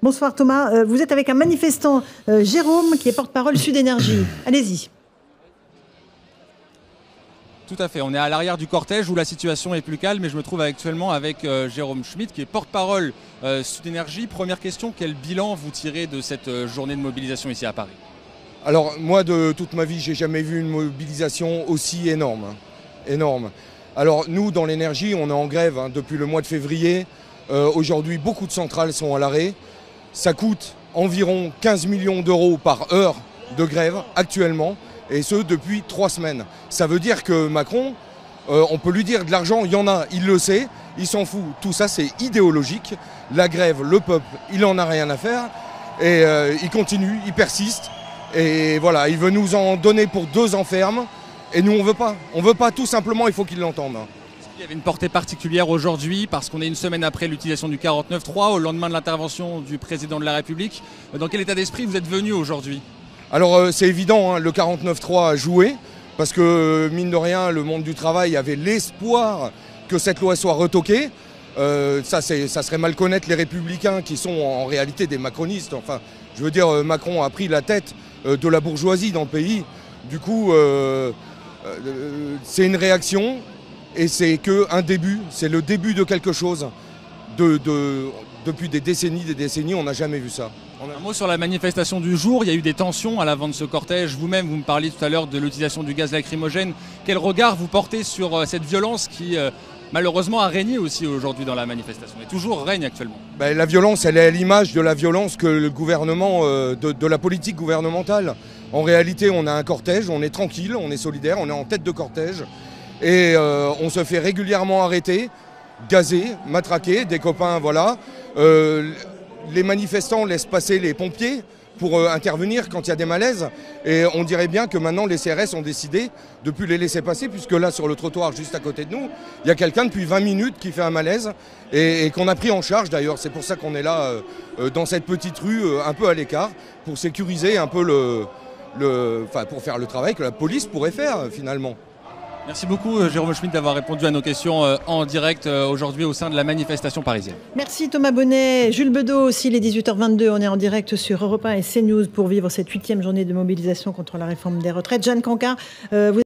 Bonsoir Thomas. Vous êtes avec un manifestant, Jérôme, qui est porte-parole Sud Énergie. Allez-y. Tout à fait, on est à l'arrière du cortège où la situation est plus calme et je me trouve actuellement avec Jérôme Schmitt qui est porte-parole Sud Énergie. Première question, quel bilan vous tirez de cette journée de mobilisation ici à Paris? Alors moi de toute ma vie, j'ai jamais vu une mobilisation aussi énorme. Énorme. Alors nous dans l'énergie, on est en grève depuis le mois de février. Aujourd'hui beaucoup de centrales sont à l'arrêt. Ça coûte environ 15 millions d'euros par heure de grève actuellement. Et ce, depuis 3 semaines. Ça veut dire que Macron, on peut lui dire de l'argent, il y en a, il le sait, il s'en fout. Tout ça, c'est idéologique. La grève, le peuple, il n'en a rien à faire. Et il continue, il persiste. Et voilà, il veut nous en donner pour 2 ans ferme. Et nous, on veut pas. On veut pas, tout simplement, il faut qu'il l'entende. Il y avait une portée particulière aujourd'hui parce qu'on est une semaine après l'utilisation du 49.3, au lendemain de l'intervention du président de la République. Dans quel état d'esprit vous êtes venu aujourd'hui ? Alors c'est évident, le 49.3 a joué, parce que mine de rien, le monde du travail avait l'espoir que cette loi soit retoquée. Ça serait mal connaître les Républicains qui sont en réalité des macronistes. Enfin, je veux dire, Macron a pris la tête de la bourgeoisie dans le pays. Du coup, c'est une réaction et c'est qu'un début, c'est le début de quelque chose. Depuis des décennies, on n'a jamais vu ça. Un mot sur la manifestation du jour, il y a eu des tensions à l'avant de ce cortège. Vous-même, vous me parliez tout à l'heure de l'utilisation du gaz lacrymogène. Quel regard vous portez sur cette violence qui, malheureusement, a régné aussi aujourd'hui dans la manifestation et toujours règne actuellement? La violence, elle est à l'image de la violence que le gouvernement, de la politique gouvernementale. En réalité, on a un cortège, on est tranquille, on est solidaire, on est en tête de cortège et on se fait régulièrement arrêter, gazer, matraquer, des copains, voilà. Les manifestants laissent passer les pompiers pour intervenir quand il y a des malaises. Et on dirait bien que maintenant les CRS ont décidé de ne plus les laisser passer, puisque là sur le trottoir juste à côté de nous, il y a quelqu'un depuis 20 minutes qui fait un malaise et qu'on a pris en charge d'ailleurs. C'est pour ça qu'on est là dans cette petite rue un peu à l'écart, pour sécuriser un peu pour faire le travail que la police pourrait faire finalement. Merci beaucoup Jérôme Schmitt d'avoir répondu à nos questions en direct aujourd'hui au sein de la manifestation parisienne. Merci Thomas Bonnet, Jules Bedeau aussi, il est 18h22, on est en direct sur Europe 1 et CNews pour vivre cette 8e journée de mobilisation contre la réforme des retraites. Jeanne Cancard, vous